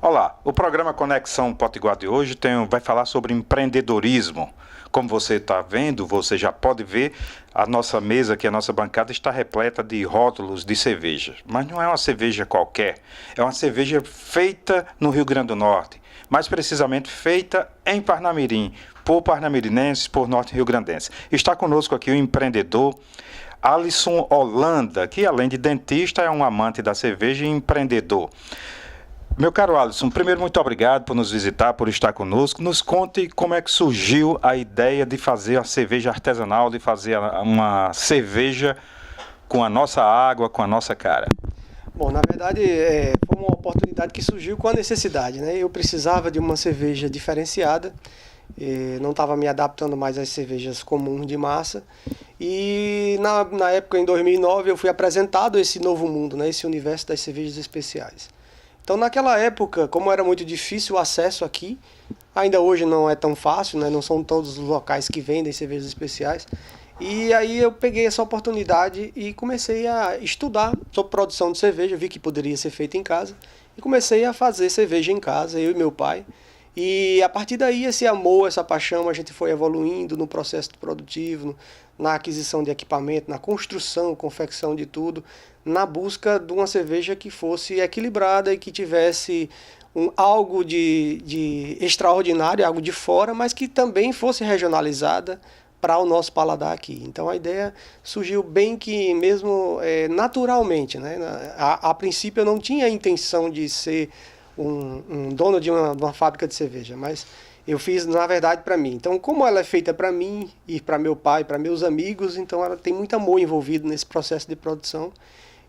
Olá, o programa Conexão Potiguar de hoje vai falar sobre empreendedorismo. Como você está vendo, você já pode ver, a nossa mesa aqui, a nossa bancada está repleta de rótulos de cerveja. Mas não é uma cerveja qualquer, é uma cerveja feita no Rio Grande do Norte. Mais precisamente feita em Parnamirim, por parnamirinenses, por norte-riograndenses. Está conosco aqui o empreendedor Alisson Holanda, que além de dentista é um amante da cerveja e empreendedor. Meu caro Alisson, primeiro muito obrigado por nos visitar, por estar conosco. Nos conte como é que surgiu a ideia de fazer a cerveja artesanal, de fazer uma cerveja com a nossa água, com a nossa cara. Bom, na verdade, foi uma oportunidade que surgiu com a necessidade, né? Eu precisava de uma cerveja diferenciada, não estava me adaptando mais às cervejas comuns de massa. E na época, em 2009, eu fui apresentado a esse novo mundo, né? Esse universo das cervejas especiais. Então, naquela época, como era muito difícil o acesso aqui, ainda hoje não é tão fácil, né? Não são todos os locais que vendem cervejas especiais. E aí eu peguei essa oportunidade e comecei a estudar sobre produção de cerveja, vi que poderia ser feita em casa, e comecei a fazer cerveja em casa, eu e meu pai. E a partir daí, esse amor, essa paixão, a gente foi evoluindo no processo produtivo, na aquisição de equipamento, na construção, confecção de tudo, na busca de uma cerveja que fosse equilibrada e que tivesse algo de extraordinário, algo de fora, mas que também fosse regionalizada para o nosso paladar aqui. Então a ideia surgiu bem que mesmo naturalmente, né? A princípio eu não tinha a intenção de ser um dono de uma fábrica de cerveja, mas eu fiz na verdade para mim. Então como ela é feita para mim e para meu pai, para meus amigos, então ela tem muito amor envolvido nesse processo de produção.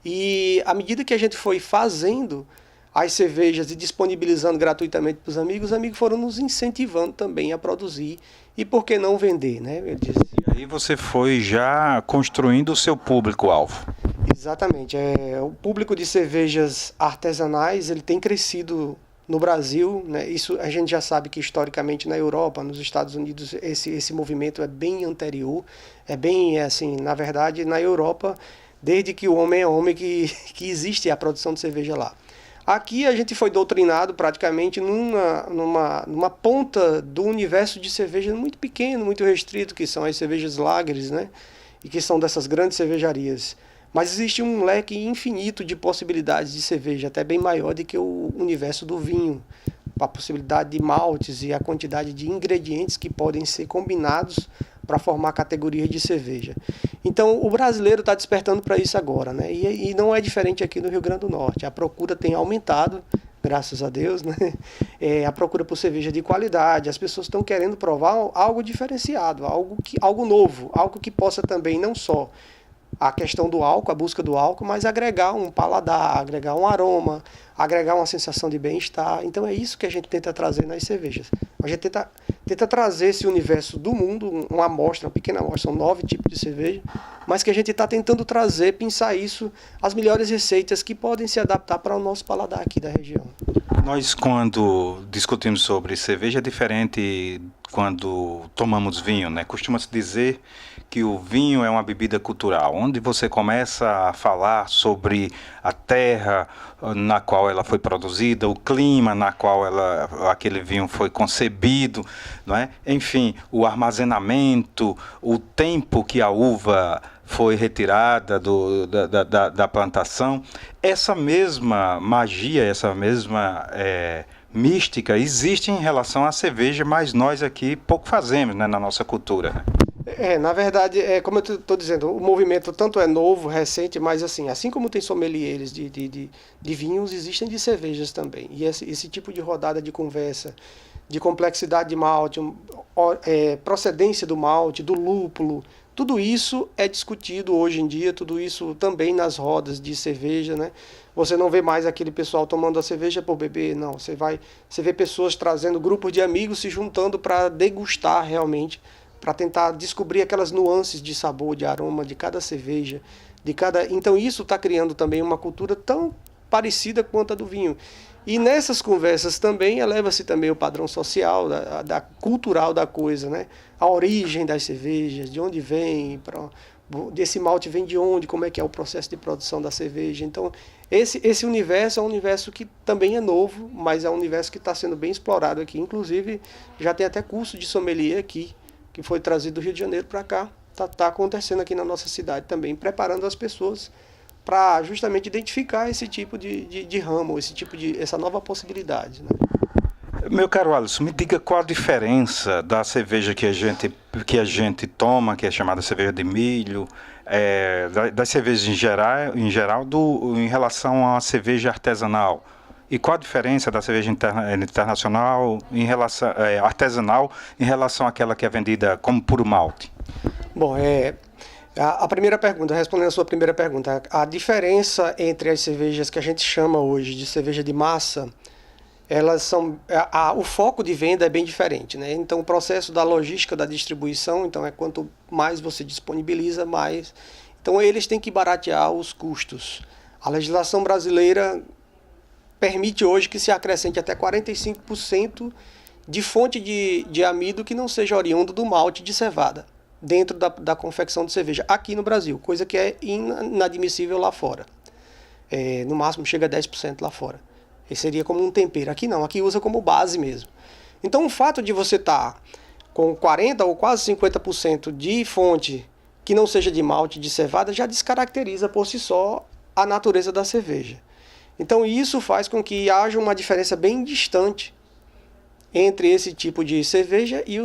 E à medida que a gente foi fazendo as cervejas e disponibilizando gratuitamente para os amigos foram nos incentivando também a produzir e por que não vender, né? Eu disse. E aí você foi já construindo o seu público-alvo. Exatamente. O público de cervejas artesanais ele tem crescido no Brasil, né? Isso a gente já sabe que historicamente na Europa, nos Estados Unidos, esse movimento é bem anterior, é bem assim, na verdade, na Europa, desde que o homem é homem que existe a produção de cerveja lá. Aqui a gente foi doutrinado praticamente numa ponta do universo de cerveja muito pequeno, muito restrito, que são as cervejas lagers, né? E que são dessas grandes cervejarias. Mas existe um leque infinito de possibilidades de cerveja, até bem maior do que o universo do vinho. A possibilidade de maltes e a quantidade de ingredientes que podem ser combinados para formar categorias de cerveja. Então, o brasileiro está despertando para isso agora, né? E não é diferente aqui no Rio Grande do Norte. A procura tem aumentado, graças a Deus, né? A procura por cerveja de qualidade, as pessoas estão querendo provar algo diferenciado, algo novo, algo que possa também não só a questão do álcool, a busca do álcool, mas agregar um paladar, agregar um aroma, agregar uma sensação de bem-estar. Então é isso que a gente tenta trazer nas cervejas. A gente tenta trazer esse universo do mundo, uma amostra, uma pequena amostra, são 9 tipos de cerveja, mas que a gente está tentando trazer, pensar isso, as melhores receitas que podem se adaptar para o nosso paladar aqui da região. Nós, quando discutimos sobre cerveja, é diferente quando tomamos vinho, né? Costuma-se dizer que o vinho é uma bebida cultural, onde você começa a falar sobre a terra na qual ela foi produzida, o clima na qual aquele vinho foi concebido, não é? Enfim, o armazenamento, o tempo que a uva foi retirada da plantação. Essa mesma magia, essa mesma mística existe em relação à cerveja, mas nós aqui pouco fazemos, né, na nossa cultura, né? Na verdade, como eu estou dizendo, o movimento tanto é novo, recente, mas assim como tem sommeliers de vinhos, existem de cervejas também. E esse tipo de rodada de conversa, de complexidade de malte, procedência do malte, do lúpulo, tudo isso é discutido hoje em dia, tudo isso também nas rodas de cerveja, né? Você não vê mais aquele pessoal tomando a cerveja por beber, não. Você vê pessoas trazendo grupos de amigos se juntando para degustar realmente, para tentar descobrir aquelas nuances de sabor, de aroma de cada cerveja, Então isso está criando também uma cultura tão parecida quanto a do vinho. E nessas conversas também eleva-se também o padrão social, cultural da coisa, né? A origem das cervejas, de onde vem, desse malte vem de onde, como é que é o processo de produção da cerveja. Então, esse universo é um universo que também é novo, mas é um universo que está sendo bem explorado aqui. Inclusive, já tem até curso de sommelier aqui, que foi trazido do Rio de Janeiro para cá. Está acontecendo aqui na nossa cidade também, preparando as pessoas para justamente identificar esse tipo de ramo, essa nova possibilidade, né? Meu caro Alisson, me diga qual a diferença da cerveja que a gente toma, que é chamada cerveja de milho, das cervejas em geral em relação à cerveja artesanal. E qual a diferença da cerveja internacional artesanal em relação àquela que é vendida como puro malte? Bom, a primeira pergunta, respondendo a sua primeira pergunta, a diferença entre as cervejas que a gente chama hoje de cerveja de massa, elas são, o foco de venda é bem diferente, né? Então o processo da logística da distribuição, então quanto mais você disponibiliza, mais. Então eles têm que baratear os custos. A legislação brasileira permite hoje que se acrescente até 45% de fonte de amido que não seja oriundo do malte de cevada, dentro da confecção de cerveja, aqui no Brasil, coisa que é inadmissível lá fora. No máximo chega a 10% lá fora. Esse seria como um tempero. Aqui não, aqui usa como base mesmo. Então o fato de você estar com 40% ou quase 50% de fonte que não seja de malte de cevada já descaracteriza por si só a natureza da cerveja. Então isso faz com que haja uma diferença bem distante entre esse tipo de cerveja e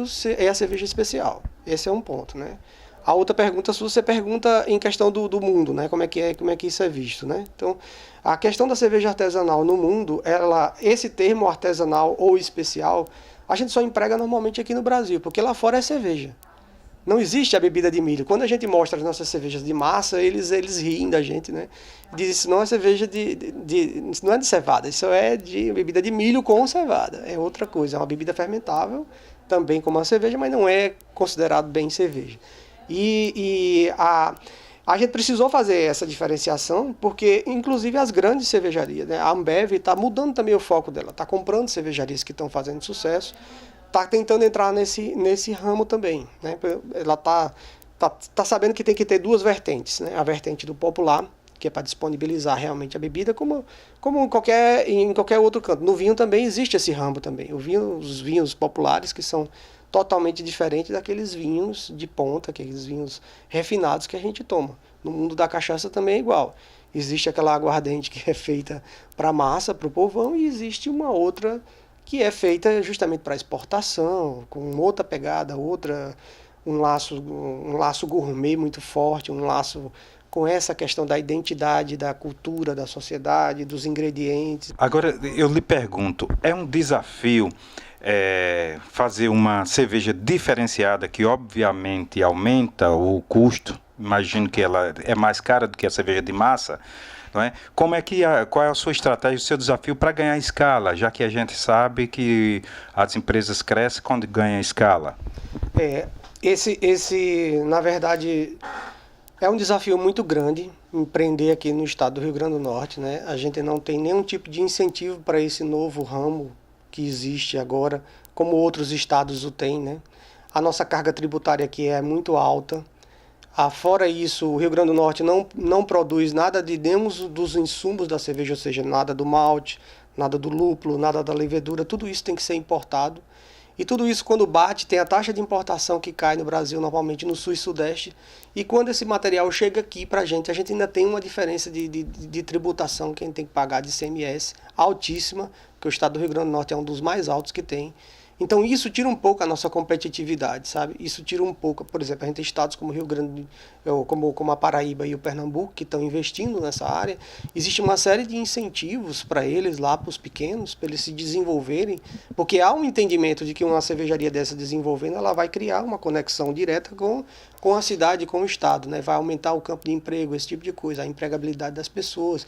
a cerveja especial. Esse é um ponto, né? A outra pergunta sua, você pergunta em questão do mundo, né? Como é que isso é visto, né? Então, a questão da cerveja artesanal no mundo, esse termo artesanal ou especial, a gente só emprega normalmente aqui no Brasil, porque lá fora é cerveja. Não existe a bebida de milho. Quando a gente mostra as nossas cervejas de massa, eles riem da gente, né? Dizem isso não é cerveja isso não é de cevada, isso é de bebida de milho com cevada. É outra coisa, é uma bebida fermentável, também como uma cerveja, mas não é considerado bem cerveja. A gente precisou fazer essa diferenciação porque, inclusive, as grandes cervejarias, né? A Ambev está mudando também o foco dela, está comprando cervejarias que estão fazendo sucesso, está tentando entrar nesse ramo também, né? Ela tá sabendo que tem que ter duas vertentes, né? A vertente do popular, que é para disponibilizar realmente a bebida, como em qualquer outro canto. No vinho também existe esse ramo também. Os vinhos populares, que são totalmente diferentes daqueles vinhos de ponta, aqueles vinhos refinados que a gente toma. No mundo da cachaça também é igual. Existe aquela aguardente que é feita para massa, para o povão, e existe uma outra que é feita justamente para exportação, com outra pegada, um laço gourmet muito forte, um laço com essa questão da identidade, da cultura, da sociedade, dos ingredientes. Agora, eu lhe pergunto, é um desafio fazer uma cerveja diferenciada que obviamente aumenta o custo? Imagino que ela é mais cara do que a cerveja de massa, não é? Qual é a sua estratégia, o seu desafio para ganhar escala, já que a gente sabe que as empresas crescem quando ganham escala? Na verdade, é um desafio muito grande empreender aqui no estado do Rio Grande do Norte, né? A gente não tem nenhum tipo de incentivo para esse novo ramo que existe agora, como outros estados o têm, né? A nossa carga tributária aqui é muito alta. Fora isso, o Rio Grande do Norte não produz nada de nenhum dos insumos da cerveja, ou seja, nada do malte, nada do lúpulo, nada da levedura, tudo isso tem que ser importado. E tudo isso, quando bate, tem a taxa de importação que cai no Brasil, normalmente no sul e sudeste. E quando esse material chega aqui para a gente ainda tem uma diferença de tributação que a gente tem que pagar de ICMS altíssima, porque o estado do Rio Grande do Norte é um dos mais altos que tem. Então isso tira um pouco a nossa competitividade, sabe? Isso tira um pouco, por exemplo, a gente tem estados como o Rio Grande, como a Paraíba e o Pernambuco, que estão investindo nessa área. Existe uma série de incentivos para eles lá, para os pequenos, para eles se desenvolverem, porque há um entendimento de que uma cervejaria dessa desenvolvendo, ela vai criar uma conexão direta com a cidade, com o estado, né? Vai aumentar o campo de emprego, esse tipo de coisa, a empregabilidade das pessoas.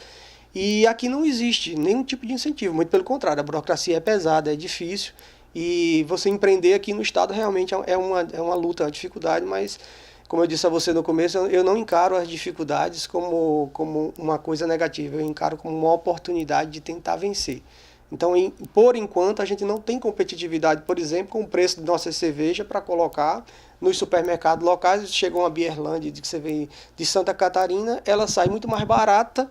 E aqui não existe nenhum tipo de incentivo, muito pelo contrário, a burocracia é pesada, é difícil. E você empreender aqui no estado realmente é uma luta, uma dificuldade, mas, como eu disse a você no começo, eu não encaro as dificuldades como uma coisa negativa, eu encaro como uma oportunidade de tentar vencer. Então, por enquanto, a gente não tem competitividade, por exemplo, com o preço de nossa cerveja para colocar nos supermercados locais, chega uma Beerland que você vê de Santa Catarina, ela sai muito mais barata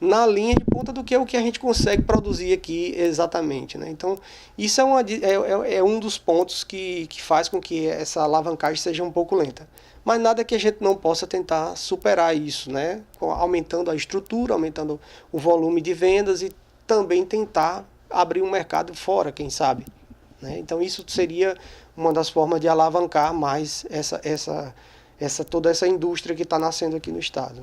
na linha de ponta do que o que a gente consegue produzir aqui exatamente, né? Então, isso é um dos pontos que faz com que essa alavancagem seja um pouco lenta. Mas nada que a gente não possa tentar superar isso, né? Aumentando a estrutura, aumentando o volume de vendas e também tentar abrir um mercado fora, quem sabe, né? Então, isso seria uma das formas de alavancar mais toda essa indústria que está nascendo aqui no estado.